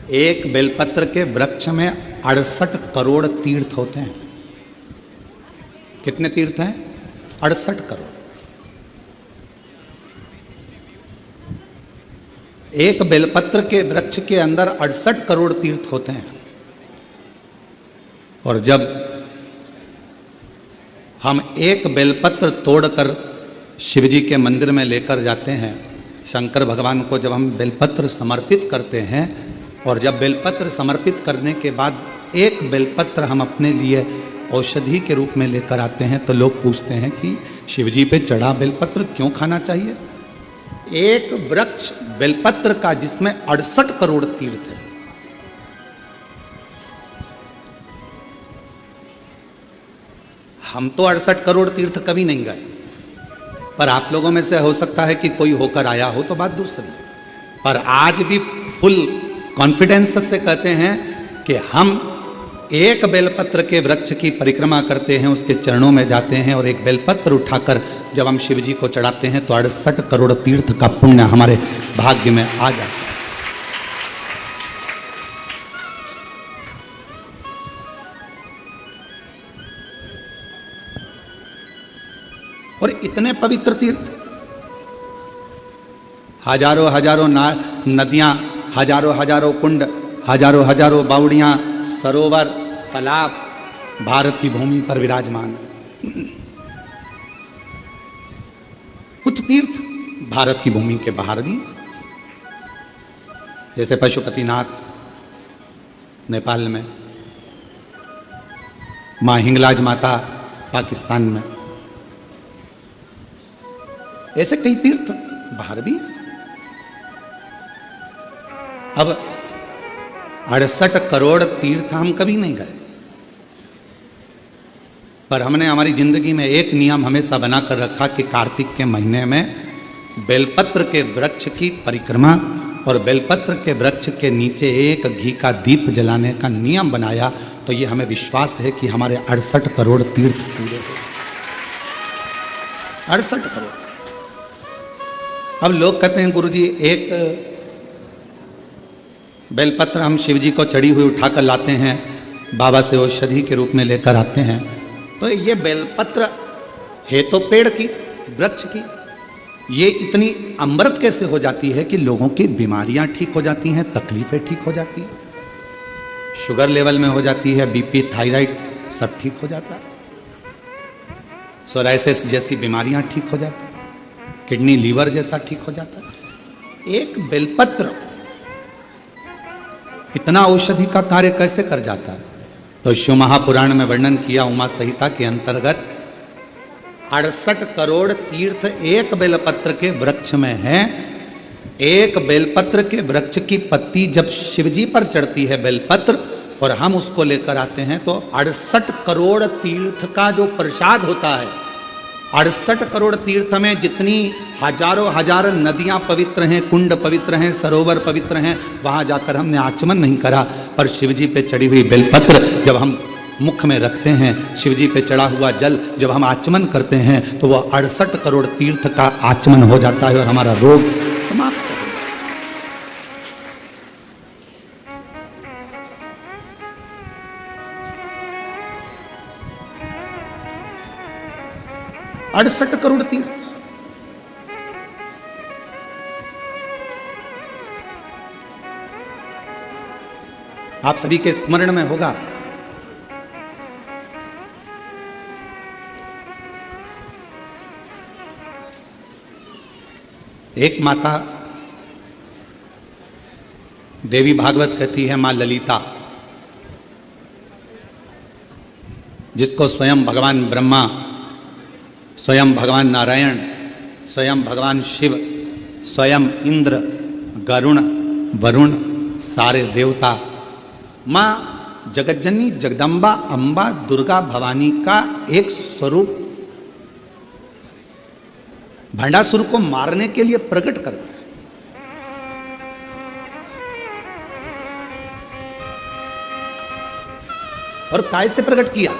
एक बेलपत्र के वृक्ष में 68 करोड़ तीर्थ होते हैं। कितने तीर्थ हैं? 68 करोड़। एक बेलपत्र के वृक्ष के अंदर 68 करोड़ तीर्थ होते हैं। और जब हम एक बेलपत्र तोड़कर शिवजी के मंदिर में लेकर जाते हैं, शंकर भगवान को जब हम बेलपत्र समर्पित करते हैं, और जब बेलपत्र समर्पित करने के बाद एक बेलपत्र हम अपने लिए औषधि के रूप में लेकर आते हैं, तो लोग पूछते हैं कि शिवजी पे चढ़ा बेलपत्र क्यों खाना चाहिए? एक वृक्ष बेलपत्र का जिसमें 68 करोड़ तीर्थ है। हम तो 68 करोड़ तीर्थ कभी नहीं गए, पर आप लोगों में से हो सकता है कि कोई होकर आया हो तो बात दूसरी। पर आज भी फुल कॉन्फिडेंस से कहते हैं कि हम एक बेलपत्र के वृक्ष की परिक्रमा करते हैं, उसके चरणों में जाते हैं, और एक बेलपत्र उठाकर जब हम शिव जी को चढ़ाते हैं तो 68 करोड़ तीर्थ का पुण्य हमारे भाग्य में आ जाता है। और इतने पवित्र तीर्थ, हजारों हजारों नदियां, हजारों हजारों कुंड, हजारों हजारों बावड़ियां, सरोवर, तालाब भारत की भूमि पर विराजमान है। कुछ तीर्थ भारत की भूमि के बाहर भी, जैसे पशुपतिनाथ नेपाल में, मां हिंगलाज माता पाकिस्तान में, ऐसे कई तीर्थ बाहर भी है। अब 68 करोड़ तीर्थ हम कभी नहीं गए, पर हमने हमारी जिंदगी में एक नियम हमेशा बनाकर रखा कि कार्तिक के महीने में बेलपत्र के वृक्ष की परिक्रमा और बेलपत्र के वृक्ष के नीचे एक घी का दीप जलाने का नियम बनाया। तो ये हमें विश्वास है कि हमारे 68 करोड़ तीर्थ पूरे हो। 68 करोड़। अब लोग कहते हैं गुरुजी एक बेलपत्र हम शिवजी को चढ़ी हुई उठाकर लाते हैं, बाबा से औषधि के रूप में लेकर आते हैं, तो ये बेलपत्र है तो पेड़ की, वृक्ष की, ये इतनी अमृत कैसे हो जाती है कि लोगों की बीमारियां ठीक हो जाती हैं, तकलीफें ठीक हो जाती हैं, शुगर लेवल में हो जाती है, बीपी, थायराइड सब ठीक हो जाता है, सोराइसिस जैसी बीमारियां ठीक हो जाती हैं, किडनी लीवर जैसा ठीक हो जाता है। एक बेलपत्र इतना औषधि का कार्य कैसे कर जाता है? तो शिव महापुराण में वर्णन किया, उमा संहिता के अंतर्गत 68 करोड़ तीर्थ एक बेलपत्र के वृक्ष में है। एक बेलपत्र के वृक्ष की पत्ती जब शिवजी पर चढ़ती है बेलपत्र, और हम उसको लेकर आते हैं, तो 68 करोड़ तीर्थ का जो प्रसाद होता है, 68 करोड़ तीर्थ में जितनी हजारों हजार नदियां पवित्र हैं, कुंड पवित्र हैं, सरोवर पवित्र हैं, वहां जाकर हमने आचमन नहीं करा, पर शिवजी पे चढ़ी हुई बेलपत्र जब हम मुख में रखते हैं, शिवजी पे चढ़ा हुआ जल जब हम आचमन करते हैं, तो वह 68 करोड़ तीर्थ का आचमन हो जाता है और हमारा रोग समाप्त हो जाता है। 68 करोड़ तीर्थ। आप सभी के स्मरण में होगा, एक माता देवी भागवत कहती है, मां ललिता, जिसको स्वयं भगवान ब्रह्मा, स्वयं भगवान नारायण, स्वयं भगवान शिव, स्वयं इंद्र, गरुण, वरुण, सारे देवता, मां जगज्जननी जगदम्बा अंबा दुर्गा भवानी का एक स्वरूप भंडासुर को मारने के लिए प्रकट करता है। और काय से प्रकट किया?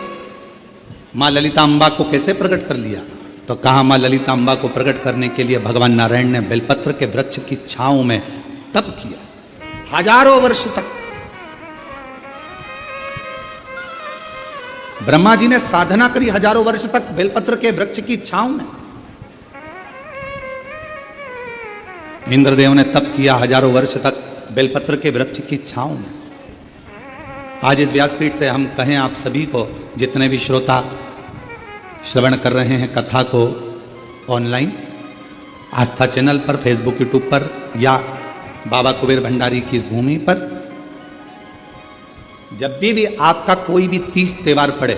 मां ललिता अंबा को कैसे प्रकट कर लिया? तो कहा मां ललिता अंबा को प्रकट करने के लिए भगवान नारायण ने बेलपत्र के वृक्ष की छांव में तप किया, हजारों वर्ष तक ब्रह्मा जी ने साधना करी हजारों वर्ष तक बेलपत्र के वृक्ष की छांव में। इंद्रदेव ने तप किया हजारों वर्ष तक बेलपत्र के वृक्ष की छांव में। आज इस व्यासपीठ से हम कहें आप सभी को, जितने भी श्रोता श्रवण कर रहे हैं कथा को ऑनलाइन, आस्था चैनल पर, फेसबुक, यूट्यूब पर या बाबा कुबेर भंडारी की इस भूमि पर, जब भी आपका कोई भी तीज त्यौहार पड़े,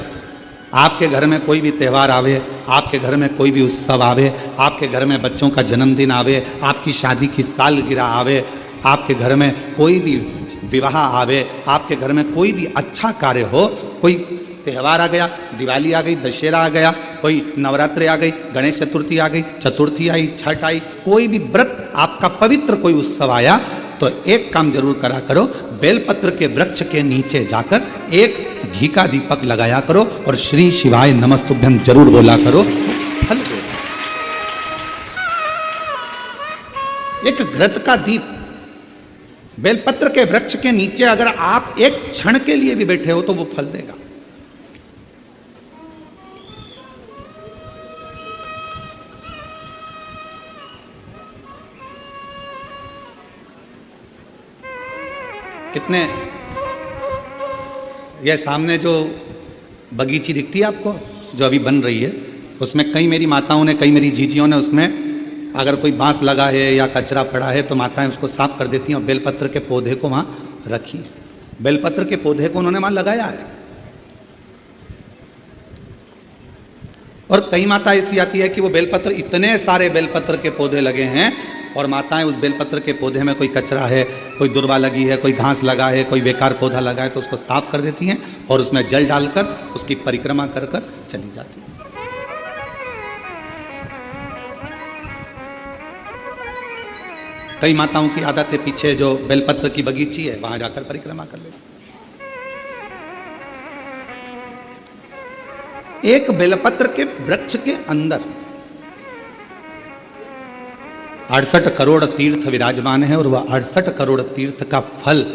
आपके घर में कोई भी त्यौहार आवे, आपके घर में कोई भी उत्सव आवे, आपके घर में बच्चों का जन्मदिन आवे, आपकी शादी की सालगिरह आवे, आपके घर में कोई भी विवाह आवे, आपके घर में कोई भी अच्छा कार्य हो, कोई त्यौहार आ गया, दिवाली आ गई, दशहरा आ गया, कोई नवरात्रि आ गई, गणेश चतुर्थी आ गई, चतुर्थी आई, छठ आई, कोई भी व्रत आपका पवित्र कोई उत्सव आया, तो एक काम जरूर करा करो, बेलपत्र के वृक्ष के नीचे जाकर एक घी का दीपक लगाया करो और श्री शिवाय नमस्तुभ्यं जरूर बोला करो, फल दो। एक घृत का दीप बेलपत्र के वृक्ष के नीचे अगर आप एक क्षण के लिए भी बैठे हो तो वो फल देगा। कितने, यह सामने जो बगीची दिखती है आपको, जो अभी बन रही है, उसमें कई मेरी माताओं ने, कई मेरी जीजियों ने, उसमें अगर कोई बांस लगा है या कचरा पड़ा है तो माताएं उसको साफ कर देती हैं और बेलपत्र के पौधे को वहाँ रखी है। बेलपत्र के पौधे को उन्होंने वहाँ लगाया है। और कई माता ऐसी आती है कि वो बेलपत्र, इतने सारे बेलपत्र के पौधे लगे हैं और माताएं उस बेलपत्र के पौधे में कोई कचरा है, कोई दुर्वा लगी है, कोई घास लगा है, कोई बेकार पौधा लगा है तो उसको साफ कर देती हैं और उसमें जल डालकर उसकी परिक्रमा कर कर चली जाती है। कई माताओं की आदत है, पीछे जो बेलपत्र की बगीची है वहां जाकर परिक्रमा कर लेती। एक बेलपत्र के वृक्ष के अंदर 68 करोड़ तीर्थ विराजमान है और वह 68 करोड़ तीर्थ का फल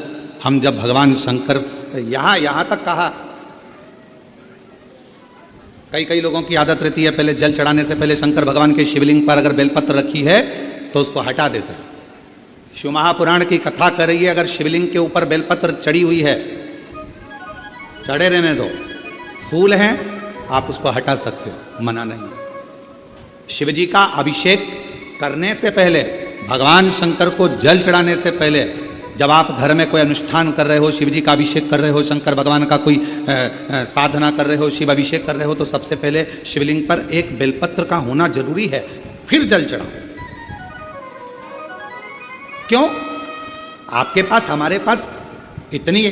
हम जब भगवान शंकर, यहां तक कहा, कई लोगों की आदत रहती है पहले जल चढ़ाने से पहले शंकर भगवान के शिवलिंग पर अगर बेलपत्र रखी है तो उसको हटा देते हैं। शिव महापुराण की कथा कर रही है, अगर शिवलिंग के ऊपर बेलपत्र चढ़ी हुई है, चढ़े रहने दो, फूल हैं, आप उसको हटा सकते हो, मना नहीं। शिव जी का अभिषेक करने से पहले, भगवान शंकर को जल चढ़ाने से पहले, जब आप घर में कोई अनुष्ठान कर रहे हो, शिव जी का अभिषेक कर रहे हो, शंकर भगवान का कोई साधना कर रहे हो, शिव अभिषेक कर रहे हो, तो सबसे पहले शिवलिंग पर एक बेलपत्र का होना जरूरी है, फिर जल चढ़ाओ। क्यों? आपके पास, हमारे पास इतनी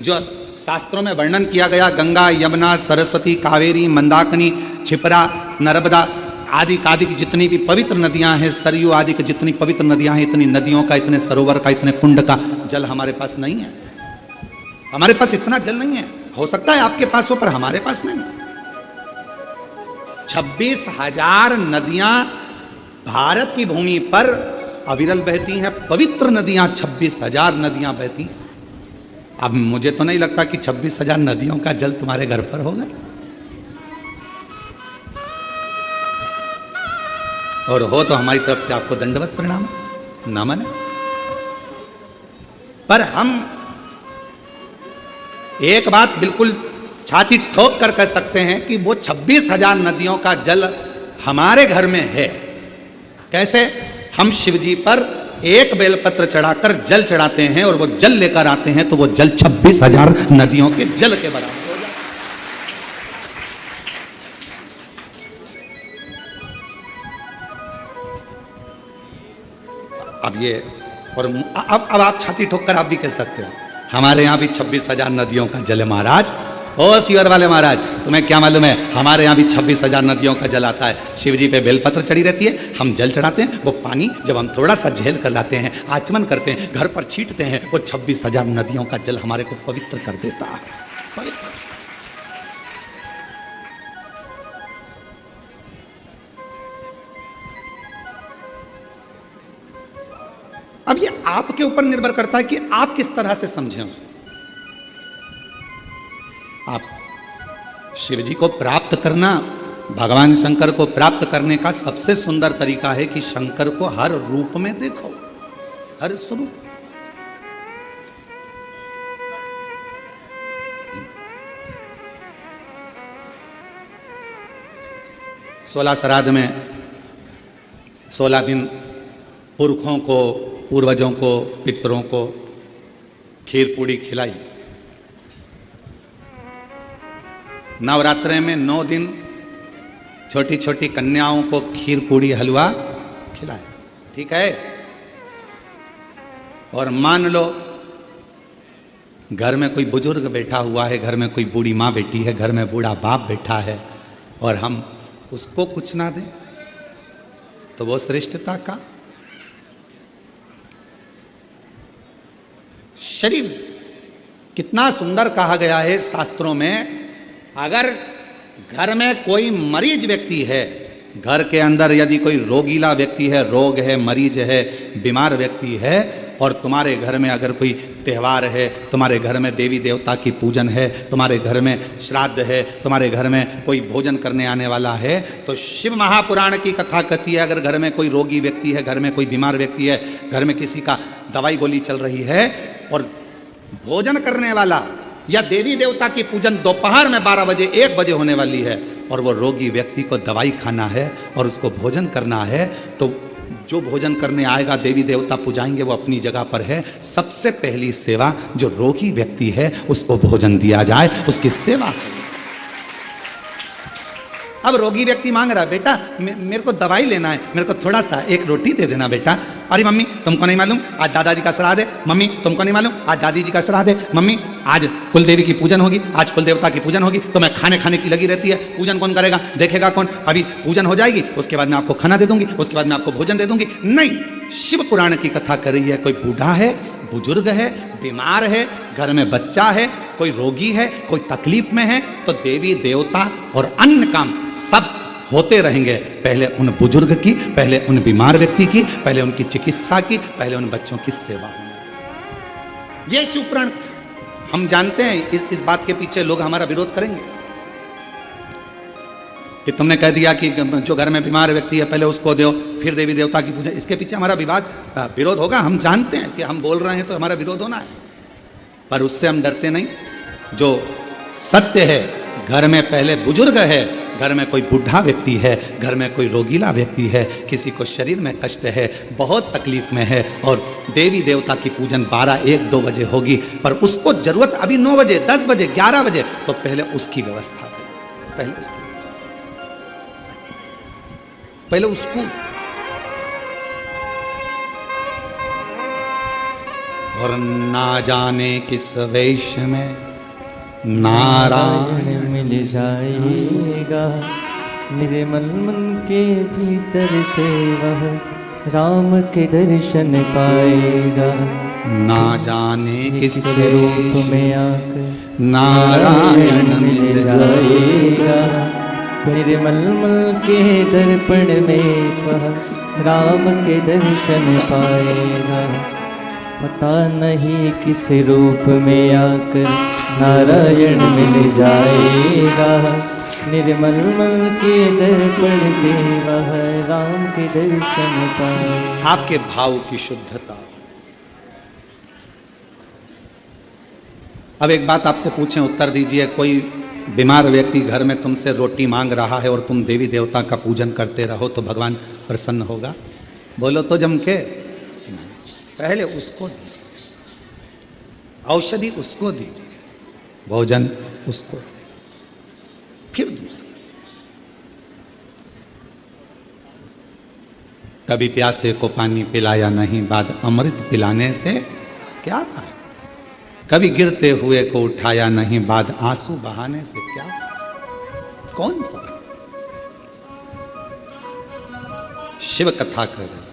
जो शास्त्रों में वर्णन किया गया, गंगा, यमुना, सरस्वती, कावेरी, मंदाकिनी, क्षिप्रा, नर्मदा आदि आदि की जितनी भी पवित्र नदियां हैं, सरयू आदि की जितनी पवित्र नदियां हैं, इतनी नदियों का, इतने सरोवर का, इतने कुंड का जल हमारे पास नहीं है। हमारे पास इतना जल नहीं है। हो सकता है आपके पास हो, पर हमारे पास नहीं। 26,000 नदियां भारत की भूमि पर अविरल बहती हैं, पवित्र नदियां 26,000 नदियां बहती हैं। अब मुझे तो नहीं लगता कि 26,000 नदियों का जल तुम्हारे घर पर होगा, और हो तो हमारी तरफ से आपको दंडवत प्रणाम है, ना माने। पर हम एक बात बिल्कुल छाती ठोक कर कह सकते हैं कि वो 26,000 नदियों का जल हमारे घर में है। कैसे? हम शिवजी पर एक बेलपत्र चढ़ाकर जल चढ़ाते हैं और वो जल लेकर आते हैं तो वो जल 26,000 नदियों के जल के बराबर हो जाता है। अब ये, और अब आप छाती ठोक कर आप भी कह सकते हो, हमारे यहाँ भी 26,000 नदियों का जल है महाराज। ओ शिवर वाले महाराज, तुम्हें क्या मालूम है, हमारे यहाँ भी 26,000 नदियों का जल आता है। शिव जी पे बेलपत्र चढ़ी रहती है, हम जल चढ़ाते हैं, वो पानी जब हम थोड़ा सा झेल कर लाते हैं, आचमन करते हैं, घर पर छींटते हैं, वो 26,000 नदियों का जल हमारे को पवित्र कर देता है। अब ये आपके ऊपर निर्भर करता है कि आप किस तरह से समझें उसको। आप शिव जी को प्राप्त करना, भगवान शंकर को प्राप्त करने का सबसे सुंदर तरीका है कि शंकर को हर रूप में देखो, हर स्वरूप। सोलह श्राद्ध में 16 दिन पुरखों को, पूर्वजों को, पितरों को खीर पूड़ी खिलाई। नवरात्रे में 9 दिन छोटी छोटी कन्याओं को खीर पूड़ी हलवा खिलाया, ठीक है। और मान लो घर में कोई बुजुर्ग बैठा हुआ है, घर में कोई बूढ़ी माँ बैठी है, घर में बूढ़ा बाप बैठा है, और हम उसको कुछ ना दें तो वो श्रेष्ठता का। शरीर कितना सुंदर कहा गया है शास्त्रों में। अगर घर में कोई मरीज व्यक्ति है, घर के अंदर यदि कोई रोगीला व्यक्ति है, रोग है, मरीज है, बीमार व्यक्ति है, और तुम्हारे घर में अगर कोई त्यौहार है, तुम्हारे घर में देवी देवता की पूजन है, तुम्हारे घर में श्राद्ध है, तुम्हारे घर में कोई भोजन करने आने वाला है, तो शिव महापुराण की कथा कहती है अगर घर में कोई रोगी व्यक्ति है, घर में कोई बीमार व्यक्ति है, घर में किसी का दवाई गोली चल रही है, और भोजन करने वाला या देवी देवता की पूजन दोपहर में 12 बजे 1 बजे होने वाली है, और वो रोगी व्यक्ति को दवाई खाना है और उसको भोजन करना है, तो जो भोजन करने आएगा, देवी देवता पुजाएंगे, वो अपनी जगह पर है। सबसे पहली सेवा जो रोगी व्यक्ति है उसको भोजन दिया जाए, उसकी सेवा। अब रोगी व्यक्ति मांग रहा है, बेटा मेरे को दवाई लेना है, मेरे को थोड़ा सा एक रोटी दे देना बेटा। अरे मम्मी तुमको नहीं मालूम आज दादाजी का श्राद्ध है, मम्मी तुमको नहीं मालूम आज दादी जी का श्राद्ध है, मम्मी आज कुलदेवी की पूजन होगी, आज कुल देवता की पूजन होगी, तो मैं खाने की लगी रहती है। पूजन कौन करेगा, देखेगा कौन? अभी पूजन हो जाएगी, उसके बाद मैं आपको खाना दे दूंगी, उसके बाद मैं आपको भोजन दे दूंगी। नहीं, शिव पुराण की कथा कर रही है। कोई बूढ़ा है, बुजुर्ग है, बीमार है, घर में बच्चा है, कोई रोगी है, कोई तकलीफ में है, तो देवी देवता और अन्य काम सब होते रहेंगे। पहले उन बुजुर्ग की, पहले उन बीमार व्यक्ति की, पहले उनकी चिकित्सा की, पहले उन बच्चों की सेवा होगी। ये शिव पुराण। हम जानते हैं इस बात के पीछे लोग हमारा विरोध करेंगे कि तुमने कह दिया कि जो घर में बीमार व्यक्ति है पहले उसको दो, फिर देवी देवता की पूजा। इसके पीछे हमारा विरोध होगा। हम जानते हैं कि हम बोल रहे हैं तो हमारा विरोध होना है, पर उससे हम डरते नहीं। जो सत्य है, घर में पहले बुजुर्ग है, घर में कोई बूढ़ा व्यक्ति है, घर में कोई रोगीला व्यक्ति है, किसी को शरीर में कष्ट है, बहुत तकलीफ में है, और देवी देवता की पूजन 12, 1, 2 बजे होगी, पर उसको जरूरत अभी 9 बजे, 10 बजे, 11 बजे, तो पहले उसकी व्यवस्था करें, पहले उसकी व्यवस्था, पहले उसको। और ना जाने किस वेश में नारायण मिल जाएगा, निर्मल मन के भीतर से वह राम के दर्शन पाएगा। ना जाने किस रूप में आकर नारायण मिल जाएगा, निर्मल मन के दर्पण में वह राम के दर्शन पाएगा। पता नहीं किस रूप में आकर नारायण मिल जाएगा, निर्मल मन के दर्पण से वह राम के दर्शन पाए। आपके भाव की शुद्धता। अब एक बात आपसे पूछें, उत्तर दीजिए। कोई बीमार व्यक्ति घर में तुमसे रोटी मांग रहा है और तुम देवी देवता का पूजन करते रहो तो भगवान प्रसन्न होगा? बोलो तो जम के। पहले उसको दीजिए, औषधि उसको दीजिए, भोजन उसको दीजिए, फिर दूसरा। कभी प्यासे को पानी पिलाया नहीं, बाद अमृत पिलाने से क्या था? कभी गिरते हुए को उठाया नहीं, बाद आंसू बहाने से क्या? कौन सा? शिव कथा कर रहे।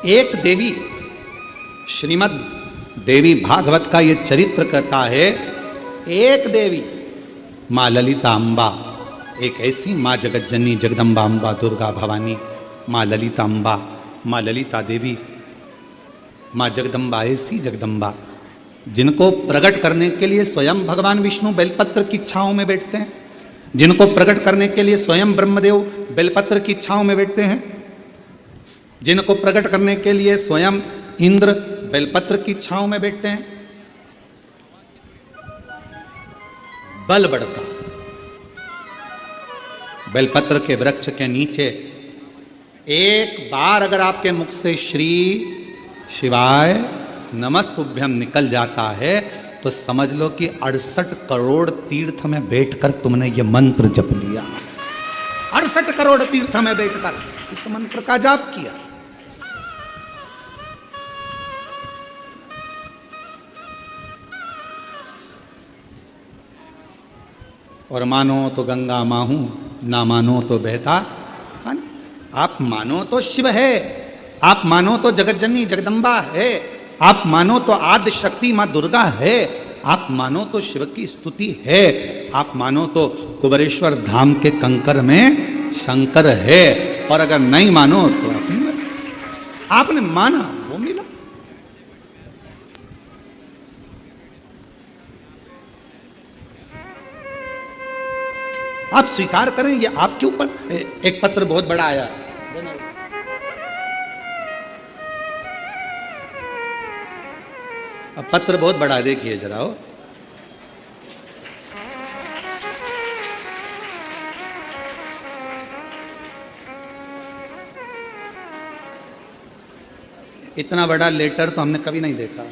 एक देवी, श्रीमद् देवी भागवत का ये चरित्र कहता है, एक देवी माँ ललिता अम्बा, एक ऐसी माँ जगत जननी जगदम्बा अम्बा दुर्गा भवानी, माँ ललिता अम्बा, माँ ललिता देवी माँ जगदम्बा ऐसी जगदम्बा जिनको प्रकट करने के लिए स्वयं भगवान विष्णु बेलपत्र की छांव में बैठते हैं, जिनको प्रकट करने के लिए स्वयं ब्रह्मदेव बेलपत्र की छांव में बैठते हैं, जिनको प्रकट करने के लिए स्वयं इंद्र बेलपत्र की छांव में बैठते हैं, बल बढ़ता। बेलपत्र के वृक्ष के नीचे एक बार अगर आपके मुख से श्री शिवाय नमस्तुभ्यम निकल जाता है तो समझ लो कि 68 करोड़ तीर्थ में बैठकर तुमने ये मंत्र जप लिया। 68 करोड़ तीर्थ में बैठकर इस मंत्र का जाप किया। और मानो तो गंगा माँ हूं, ना मानो तो बहता। आप मानो तो शिव है, आप मानो तो जगतजननी जगदम्बा है, आप मानो तो आदि शक्ति माँ दुर्गा है, आप मानो तो शिव की स्तुति है, आप मानो तो कुबेरेश्वर धाम के कंकर में शंकर है, और अगर नहीं मानो तो आपने माना वो मिला। आप स्वीकार करें, ये आपके ऊपर। एक पत्र बहुत बड़ा आया, अब पत्र बहुत बड़ा, देखिए जरा हो। इतना बड़ा लेटर तो हमने कभी नहीं देखा।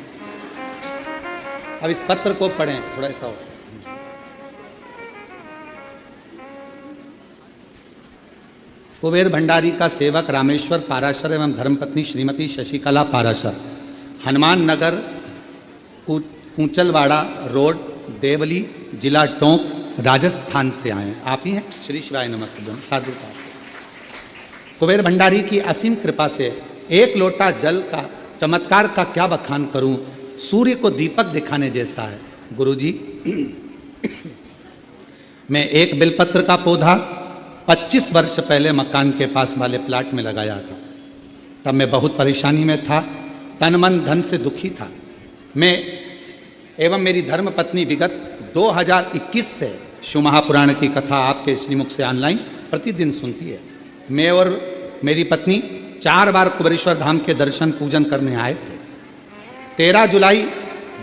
अब इस पत्र को पढ़ें, थोड़ा ऐसा हो। कुबेर भंडारी का सेवक रामेश्वर पाराशर एवं धर्मपत्नी श्रीमती शशिकला पाराशर, हनुमान नगर, कुंचलवाड़ा रोड, देवली, जिला टोंक, राजस्थान से आए। आप ही हैं? श्री शिवाय नमस्ते। साधु का कुबेर भंडारी की असीम कृपा से एक लोटा जल का चमत्कार का क्या बखान करूं, सूर्य को दीपक दिखाने जैसा है। गुरुजी, मैं एक बेलपत्र का पौधा 25 वर्ष पहले मकान के पास वाले प्लाट में लगाया था। तब मैं बहुत परेशानी में था, तन मन धन से दुखी था। मैं एवं मेरी धर्मपत्नी विगत 2021 से शिव महापुराण की कथा आपके श्रीमुख से ऑनलाइन प्रतिदिन सुनती है। मैं और मेरी पत्नी 4 बार कुबेरेश्वर धाम के दर्शन पूजन करने आए थे। 13 जुलाई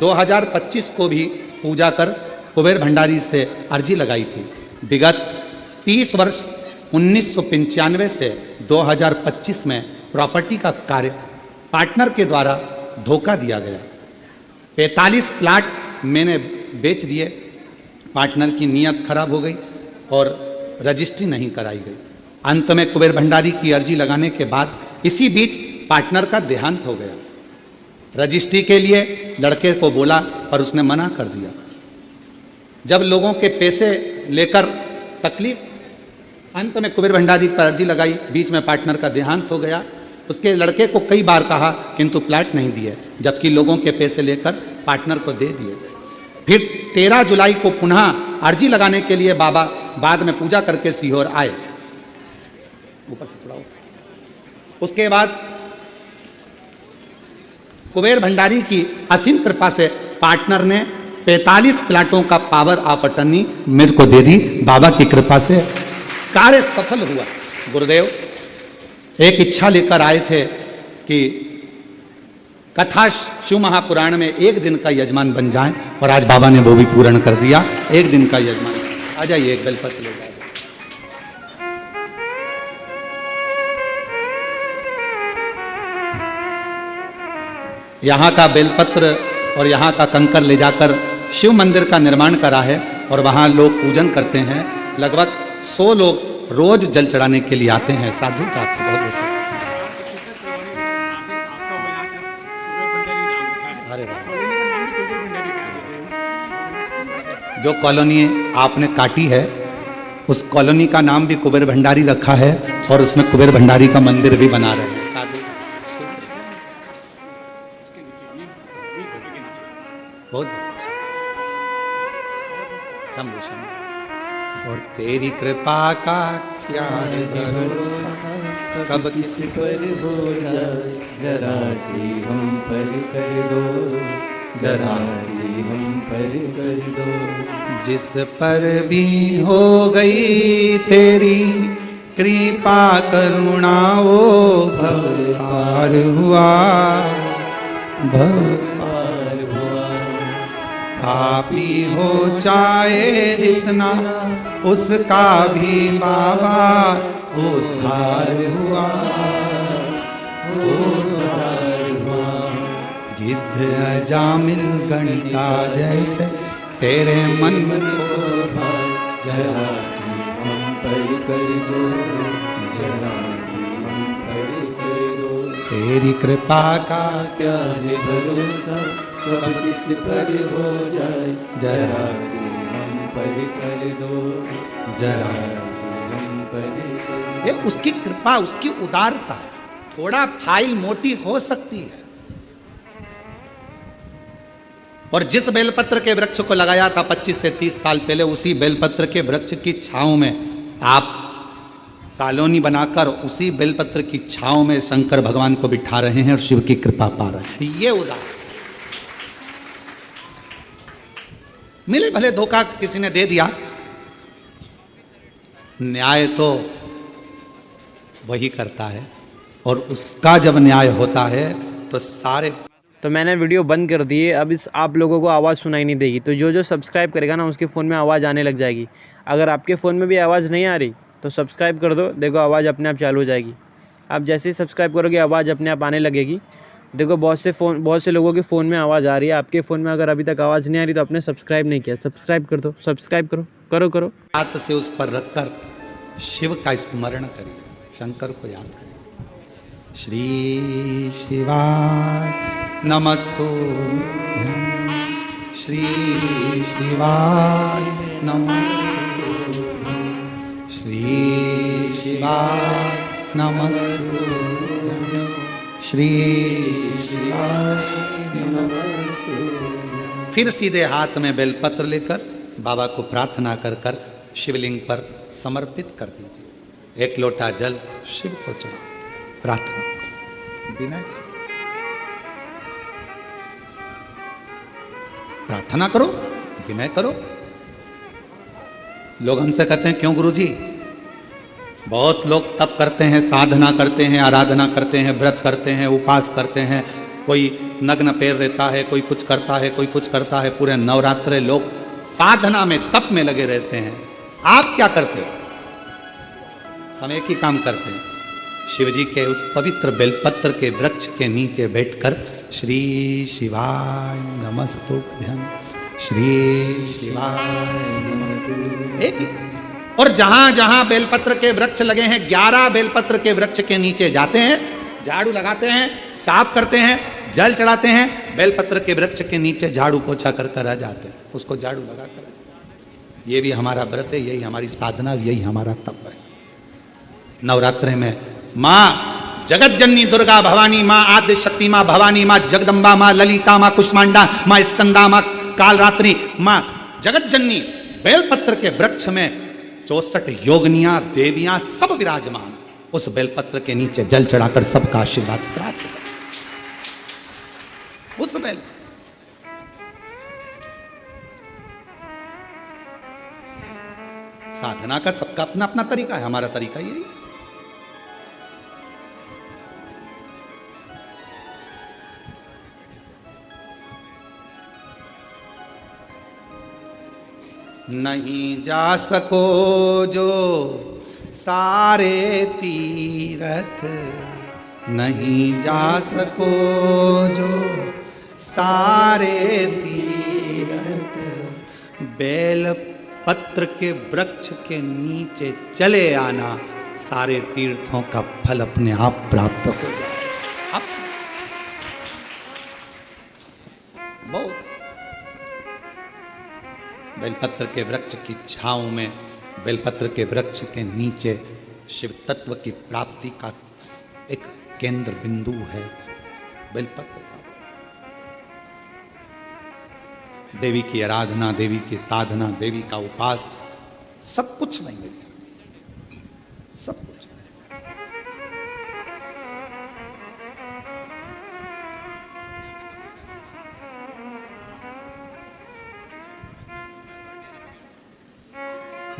2025 को भी पूजा कर कुबेर भंडारी से अर्जी लगाई थी। विगत 30 वर्ष 1995 से 2025 में प्रॉपर्टी का कार्य पार्टनर के द्वारा धोखा दिया गया। 45 प्लाट मैंने बेच दिए। पार्टनर की नीयत खराब हो गई और रजिस्ट्री नहीं कराई गई। अंत में कुबेर भंडारी की अर्जी लगाने के बाद इसी बीच पार्टनर का देहांत हो गया। रजिस्ट्री के लिए लड़के को बोला पर उसने मना कर दिया। जब लोगों के पैसे लेकर तकलीफ, अंत में कुबेर भंडारी पर अर्जी लगाई, बीच में पार्टनर का देहांत हो गया। उसके लड़के को कई बार कहा किंतु प्लाट नहीं दिए, जबकि लोगों के पैसे लेकर पार्टनर को दे दिए। फिर 13 जुलाई को पुनः अर्जी लगाने के लिए बाबा बाद में पूजा करके सीहोर आए। ऊपर से थोड़ा उसके बाद कुबेर भंडारी की असीम कृपा से पार्टनर ने 45 प्लाटों का पावर ऑफ अटर्नी मेरे को दे दी। बाबा की कृपा से कार्य सफल हुआ। गुरुदेव एक इच्छा लेकर आए थे कि कथा शिव महापुराण में एक दिन का यजमान बन जाएं, और आज बाबा ने वो भी पूर्ण कर दिया। एक दिन का यजमान। आ जाइए, एक बेलपत्र ले जाइए। यहाँ का बेलपत्र और यहाँ का कंकर ले जाकर शिव मंदिर का निर्माण करा है और वहाँ लोग पूजन करते हैं। लगभग 100 लोग रोज जल चढ़ाने के लिए आते हैं। साधु का आपको बहुत बहुत जो कॉलोनी आपने काटी है उस कॉलोनी का नाम भी कुबेर भंडारी रखा है और उसमें कुबेर भंडारी का मंदिर भी बना रहे हैं। साधु बहुत शंभु शंभु। और तेरी कृपा का क्या है भरोसा कब किस पर हो जाए, जरा सी हम पर कर दो, जरा सी हम पर कर दो। जिस पर भी हो गई तेरी कृपा करुणा वो भव पार हुआ, भव पार हुआ। पापी हो चाहे जितना उसका भी बाबा उद्धार हुआ, उद्धार हुआ। गिद्ध अजामिल गणिका जैसे तेरे मन को भाए, जरा सी हम पर कर दो, जरा सी हम पर कर दो। तेरी कृपा का क्या है भरोसा, कब किस पर हो जाए, जरा सी हम पर कर दो, जरा सी हम पर कर ये दो। उसकी कृपा, उसकी उदारता है। थोड़ा फाइल मोटी हो सकती है, और जिस बेलपत्र के वृक्ष को लगाया था 25 से 30 साल पहले, उसी बेलपत्र के वृक्ष की छांव में आप कॉलोनी बनाकर उसी बेलपत्र की छांव में शंकर भगवान को बिठा रहे हैं और शिव की कृपा पा रहे हैं। ये उदाहरण मिले भले धोखा किसी ने दे दिया, न्याय तो वही करता है, और उसका जब न्याय होता है तो सारे। तो मैंने वीडियो बंद कर दी है। अब इस आप लोगों को आवाज़ सुनाई नहीं देगी, तो जो जो सब्सक्राइब करेगा ना उसके फ़ोन में आवाज़ आने लग जाएगी। अगर आपके फ़ोन में भी आवाज़ नहीं आ रही तो सब्सक्राइब कर दो, देखो आवाज़ अपने आप चालू हो जाएगी। आप जैसे ही सब्सक्राइब करोगे आवाज़ अपने आप आने लगेगी। देखो बहुत से लोगों के फ़ोन में आवाज़ आ रही है, आपके फ़ोन में अगर अभी तक आवाज़ नहीं आ रही तो आपने सब्सक्राइब नहीं किया, सब्सक्राइब कर दो, सब्सक्राइब करो करो। हाथ से उस पर रखकर शिव का स्मरण करिए, शंकर को याद करिए। श्री शिवाय नमस्तुभ्यं, श्री शिवाय नमस्तुभ्यं, श्री शिवाय नमस्तुभ्यं, श्री शिवाय नमस्तुभ्यं। फिर सीधे हाथ में बेलपत्र लेकर बाबा को प्रार्थना कर कर शिवलिंग पर समर्पित कर दीजिए। एक लोटा जल शिव को चढ़ाओ, प्रार्थना करो, विनय करो, प्रार्थना करो, विनय करो। लोग हमसे कहते हैं क्यों गुरुजी, बहुत लोग तप करते हैं, साधना करते हैं, आराधना करते हैं, व्रत करते हैं, उपवास करते हैं, कोई नग्न पैर रहता है, कोई कुछ करता है, कोई कुछ करता है, पूरे नवरात्रे लोग साधना में तप में लगे रहते हैं। आप क्या करते हो? हम एक ही काम करते हैं, शिव जी के उस पवित्र बेलपत्र के वृक्ष के नीचे बैठकर श्री शिवाय नमस्तुभ्यं, श्री शिवाय नमस्तुभ्यं, एक ही। और जहां जहां बेलपत्र के वृक्ष लगे हैं 11 बेलपत्र के वृक्ष के नीचे जाते हैं, झाड़ू लगाते हैं, साफ करते हैं, जल चढ़ाते हैं, बेलपत्र के वृक्ष के नीचे झाड़ू पोछा कर कर आ जाते हैं, उसको झाड़ू लगा कर। ये भी हमारा व्रत है, यही हमारी साधना, यही हमारा तप है। नवरात्रे में माँ जगत जननी दुर्गा भवानी, माँ आद्य शक्ति, माँ भवानी, माँ जगदम्बा, माँ ललिता, माँ कुष्मांडा, माँ स्कंदा, माँ कालरात्रि, माँ जगत जननी बेलपत्र के वृक्ष में 64 योगनियां देवियां सब विराजमान, उस बेलपत्र के नीचे जल चढ़ाकर सबका आशीर्वाद प्राप्त करें। उस बेल साधना का सबका अपना अपना तरीका है, हमारा तरीका यही है। नहीं जा सको जो सारे तीरथ, नहीं जा सको जो सारे तीरथ, बेल पत्र के वृक्ष के नीचे चले आना, सारे तीर्थों का फल अपने आप प्राप्त हो जाए। बहुत बेलपत्र के वृक्ष की छांव में, बेलपत्र के वृक्ष के नीचे शिव तत्व की प्राप्ति का एक केंद्र बिंदु है बेलपत्र का। देवी की आराधना, देवी की साधना, देवी का उपास, सब कुछ नहीं मिल जाता। सब कुछ।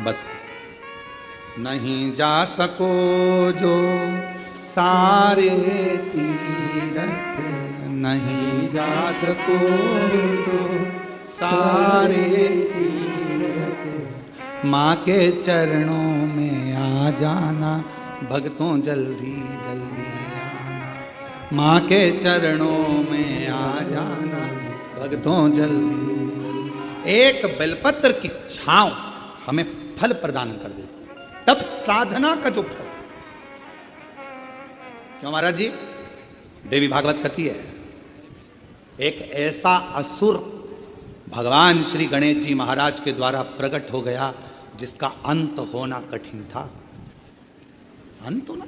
बस नहीं जा सको जो सारे तीरथ, नहीं जा सको जो सारे तीरथ, माँ के चरणों में आ जाना भक्तों जल्दी जल्दी आना, माँ के चरणों में आ जाना भक्तों जल्दी जल्दी। एक बेलपत्र की छांव हमें फल प्रदान कर देती है, तब साधना का जो फल। क्यों महाराज जी? देवी भागवत कथी है, एक ऐसा असुर भगवान श्री गणेश जी महाराज के द्वारा प्रकट हो गया जिसका अंत होना कठिन था। अंत होना,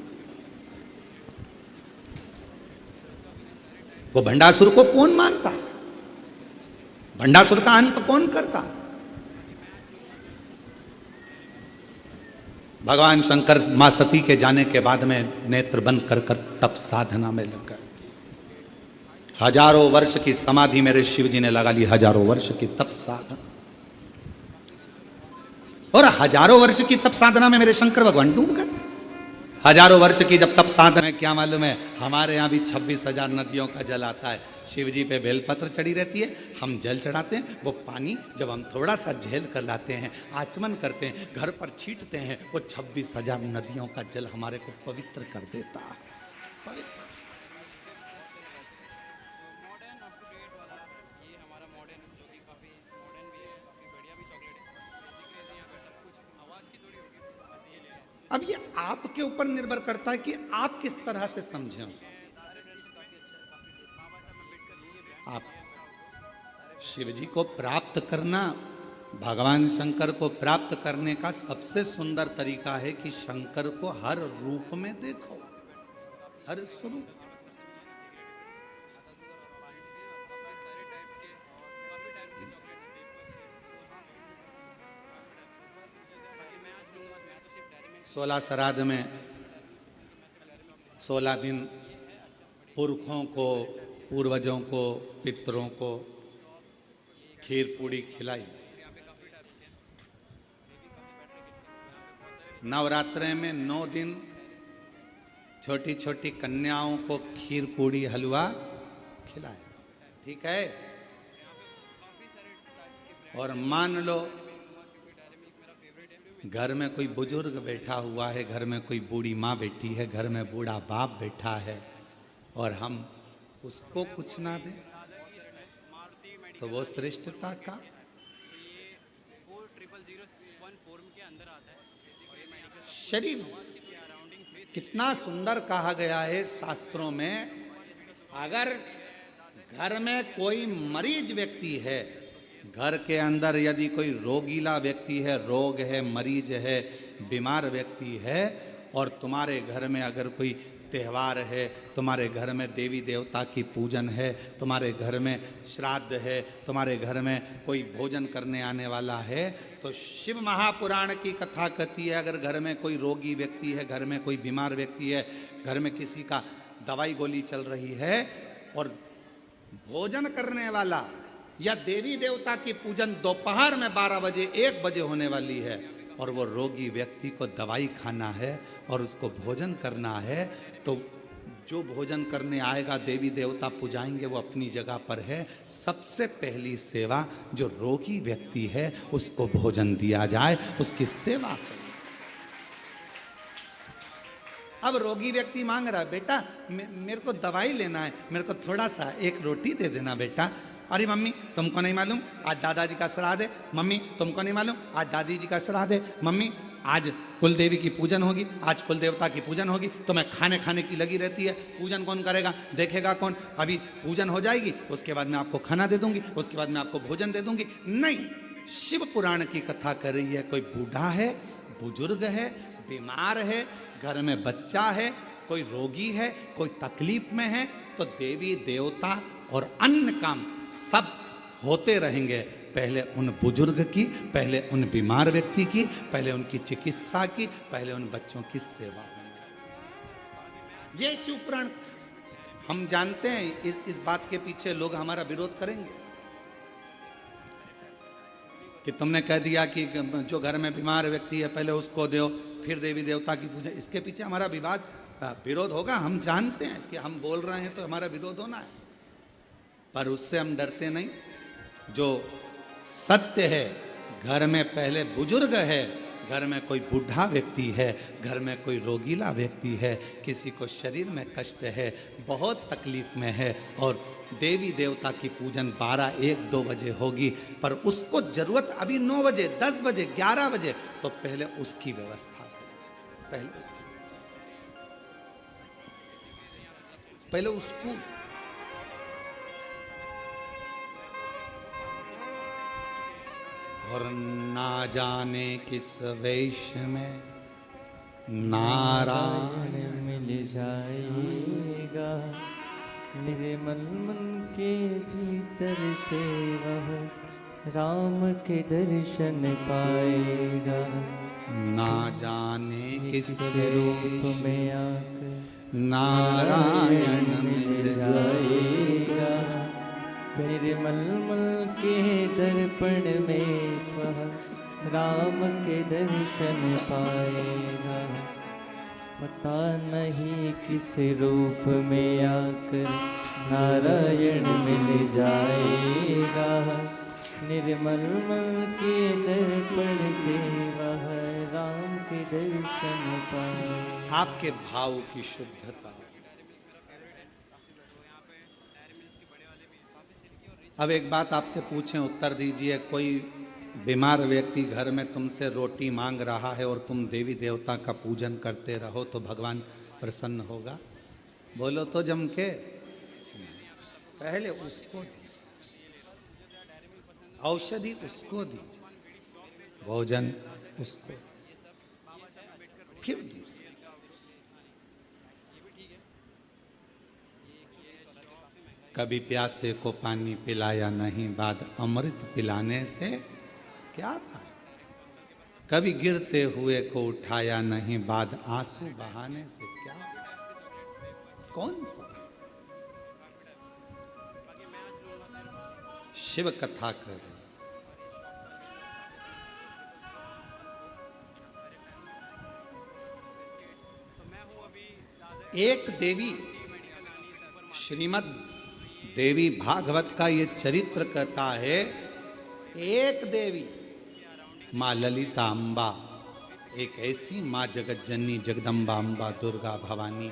वो भंडासुर को कौन मारता, भंडासुर का अंत कौन करता? भगवान शंकर मां सती के जाने के बाद में नेत्र बंद कर कर तप साधना में लग गए। हजारों वर्ष की समाधि मेरे शिव जी ने लगा ली, हजारों वर्ष की तप साधना, और हजारों वर्ष की तप साधना में मेरे शंकर भगवान डूब गए। हजारों वर्ष की जब तप साधना, क्या मालूम है, हमारे यहाँ भी 26,000 नदियों का जल आता है। शिव जी पे बेलपत्र चढ़ी रहती है, हम जल चढ़ाते हैं, वो पानी जब हम थोड़ा सा झेल कर लाते हैं, आचमन करते हैं, घर पर छींटते हैं, वो 26,000 नदियों का जल हमारे को पवित्र कर देता है। अब ये आपके ऊपर निर्भर करता है कि आप किस तरह से समझें। आप शिव जी को प्राप्त करना, भगवान शंकर को प्राप्त करने का सबसे सुंदर तरीका है कि शंकर को हर रूप में देखो, हर स्वरूप। सोलह श्राद्ध में 16 दिन पुरखों को, पूर्वजों को, पितरों को खीर पूड़ी खिलाई। नवरात्रे में 9 दिन छोटी छोटी कन्याओं को खीर पूड़ी हलवा खिलाए, ठीक है। और मान लो घर में कोई बुजुर्ग बैठा हुआ है, घर में कोई बूढ़ी माँ बैठी है, घर में बूढ़ा बाप बैठा है, और हम उसको कुछ ना दें तो वो श्रेष्ठता का। शरीर कितना सुंदर कहा गया है शास्त्रों में, अगर घर में कोई मरीज व्यक्ति है, घर के अंदर यदि कोई रोगीला व्यक्ति है, रोग है, मरीज है, बीमार व्यक्ति है, और तुम्हारे घर में अगर कोई त्यौहार है, तुम्हारे घर में देवी देवता की पूजन है, तुम्हारे घर में श्राद्ध है, तुम्हारे घर में कोई भोजन करने आने वाला है, तो शिव महापुराण की कथा कहती है, अगर घर में कोई रोगी व्यक्ति है, घर में कोई बीमार व्यक्ति है, घर में किसी का दवाई गोली चल रही है, और भोजन करने वाला या देवी देवता की पूजन दोपहर में 12 बजे 1 बजे होने वाली है, और वो रोगी व्यक्ति को दवाई खाना है और उसको भोजन करना है, तो जो भोजन करने आएगा, देवी देवता पुजाएंगे, वो अपनी जगह पर है। सबसे पहली सेवा जो रोगी व्यक्ति है उसको भोजन दिया जाए, उसकी सेवा करें। अब रोगी व्यक्ति मांग रहा है, बेटा मेरे को दवाई लेना है, मेरे को थोड़ा सा एक रोटी दे देना बेटा। अरे मम्मी तुमको नहीं मालूम आज दादाजी का श्राद्ध है, मम्मी तुमको नहीं मालूम आज दादी जी का श्राद्ध है, मम्मी आज कुल देवी की पूजन होगी, आज कुल देवता की पूजन होगी, तो मैं खाने की लगी रहती है। पूजन कौन करेगा, देखेगा कौन? अभी पूजन हो जाएगी, उसके बाद मैं आपको खाना दे दूंगी, उसके बाद मैं आपको भोजन दे दूंगी। नहीं, शिव पुराण की कथा कर रही है, कोई बूढ़ा है, बुजुर्ग है, बीमार है, घर में बच्चा है, कोई रोगी है, कोई तकलीफ में है, तो देवी देवता और अन्य काम सब होते रहेंगे, पहले उन बुजुर्ग की, पहले उन बीमार व्यक्ति की, पहले उनकी चिकित्सा की, पहले उन बच्चों की सेवा। ये शिव पुराण। हम जानते हैं इस बात के पीछे लोग हमारा विरोध करेंगे कि तुमने कह दिया कि जो घर में बीमार व्यक्ति है पहले उसको दो, फिर देवी देवता की पूजा। इसके पीछे हमारा विरोध होगा। हम जानते हैं कि हम बोल रहे हैं तो हमारा विरोध होना है, पर उससे हम डरते नहीं। जो सत्य है, घर में पहले बुजुर्ग है, घर में कोई बूढ़ा व्यक्ति है, घर में कोई रोगीला व्यक्ति है, किसी को शरीर में कष्ट है, बहुत तकलीफ में है, और देवी देवता की पूजन 12, 1, 2 बजे होगी, पर उसको जरूरत अभी 9 बजे, 10 बजे, 11 बजे, तो पहले उसकी व्यवस्था करें। पहले उसको और ना जाने किस वेश में नारायण मिल जाएगा, निर्मल मन के भीतर से वह राम के दर्शन पाएगा। ना जाने किस रूप में आकर नारायण मिल जाएगा, निर्मल मन के दर्पण में स्वः राम के दर्शन पाएगा। पता नहीं किस रूप में आकर नारायण मिल जाएगा, निर्मल मन के दर्पण से वह राम के दर्शन पाएगा। आपके भाव की शुद्धता। अब एक बात आपसे पूछें, उत्तर दीजिए। कोई बीमार व्यक्ति घर में तुमसे रोटी मांग रहा है और तुम देवी देवता का पूजन करते रहो तो भगवान प्रसन्न होगा? बोलो तो जम के। पहले उसको दीजिए, औषधि उसको दीजिए, भोजन उसको, फिर दूसरे। कभी प्यासे को पानी पिलाया नहीं, बाद अमृत पिलाने से क्या था? कभी गिरते हुए को उठाया नहीं, बाद आंसू बहाने से क्या? कौन सा? शिव कथा कर रहे। एक देवी, श्रीमद् देवी भागवत का ये चरित्र कहता है, एक देवी माँ ललिता अम्बा, एक ऐसी माँ जगत जननी जगदम्बा अम्बा दुर्गा भवानी,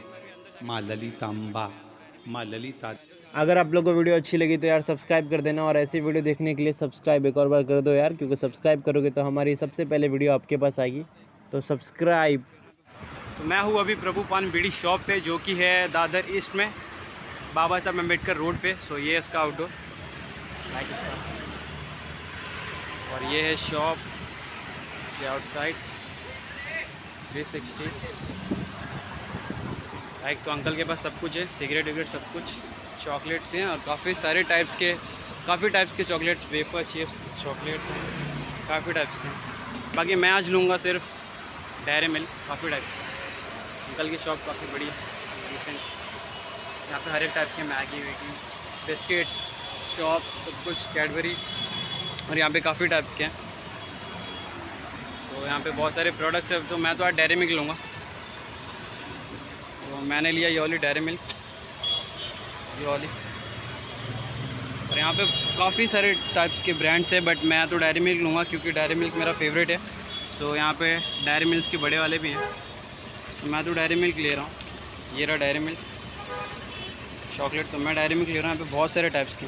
माँ ललिता अम्बा, माँ ललिता। अगर आप लोगों को वीडियो अच्छी लगी तो यार सब्सक्राइब कर देना, और ऐसी वीडियो देखने के लिए सब्सक्राइब एक और बार कर दो यार, क्योंकि सब्सक्राइब करोगे तो हमारी सबसे पहले वीडियो आपके पास आएगी। तो सब्सक्राइब। तो मैं हूँ अभी प्रभु पान बीड़ी शॉप पे, जो कि है दादर ईस्ट में, बाबा साहब अम्बेडकर रोड पे। सो ये है इसका आउटडोर लाइक इसका, और ये है शॉप इसके आउटसाइड 360 लाइक। तो अंकल के पास सब कुछ है, सिगरेट विगरेट सब कुछ, चॉकलेट्स भी हैं, और काफ़ी टाइप्स के चॉकलेट्स, वेफर चिप्स चॉकलेट्स हैं, काफ़ी टाइप्स के। बाकी मैं आज लूँगा सिर्फ डेयरी मिल्क, काफ़ी टाइप। अंकल की शॉप काफ़ी बड़ी है, रिसेंट। यहाँ पे हर एक टाइप के मैगी वैगी, बिस्किट्स, शॉप्स, सब कुछ, कैडबरी, और यहाँ पे काफ़ी टाइप्स के हैं। सो यहाँ पे बहुत सारे प्रोडक्ट्स हैं। तो मैं तो आज डेयरी मिल्क लूँगा, तो मैंने लिया ये वाली डेयरी मिल्क, ये वाली। और यहाँ पे काफ़ी सारे टाइप्स के ब्रांड्स हैं, बट मैं तो डेयरी मिल्क लूँगा क्योंकि डेयरी मिल्क मेरा फेवरेट है। तो यहाँ पे डेयरी मिल्क के बड़े वाले भी हैं, तो मैं तो डेयरी मिल्क ले रहा हूँ। ये रहा डेयरी मिल्क चॉकलेट, तो मैं डेयरी मिल्क ले रहा हूँ। यहाँ पे बहुत सारे टाइप्स के,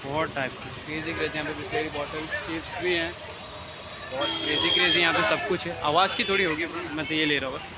बहुत टाइप के, क्रेजी क्रेजी। यहाँ पे बिस्लेरी बॉटल्स, चिप्स भी हैं, बहुत क्रेजी क्रेजी यहाँ पे सब कुछ है। आवाज़ की थोड़ी होगी, मैं तो ये ले रहा हूँ बस।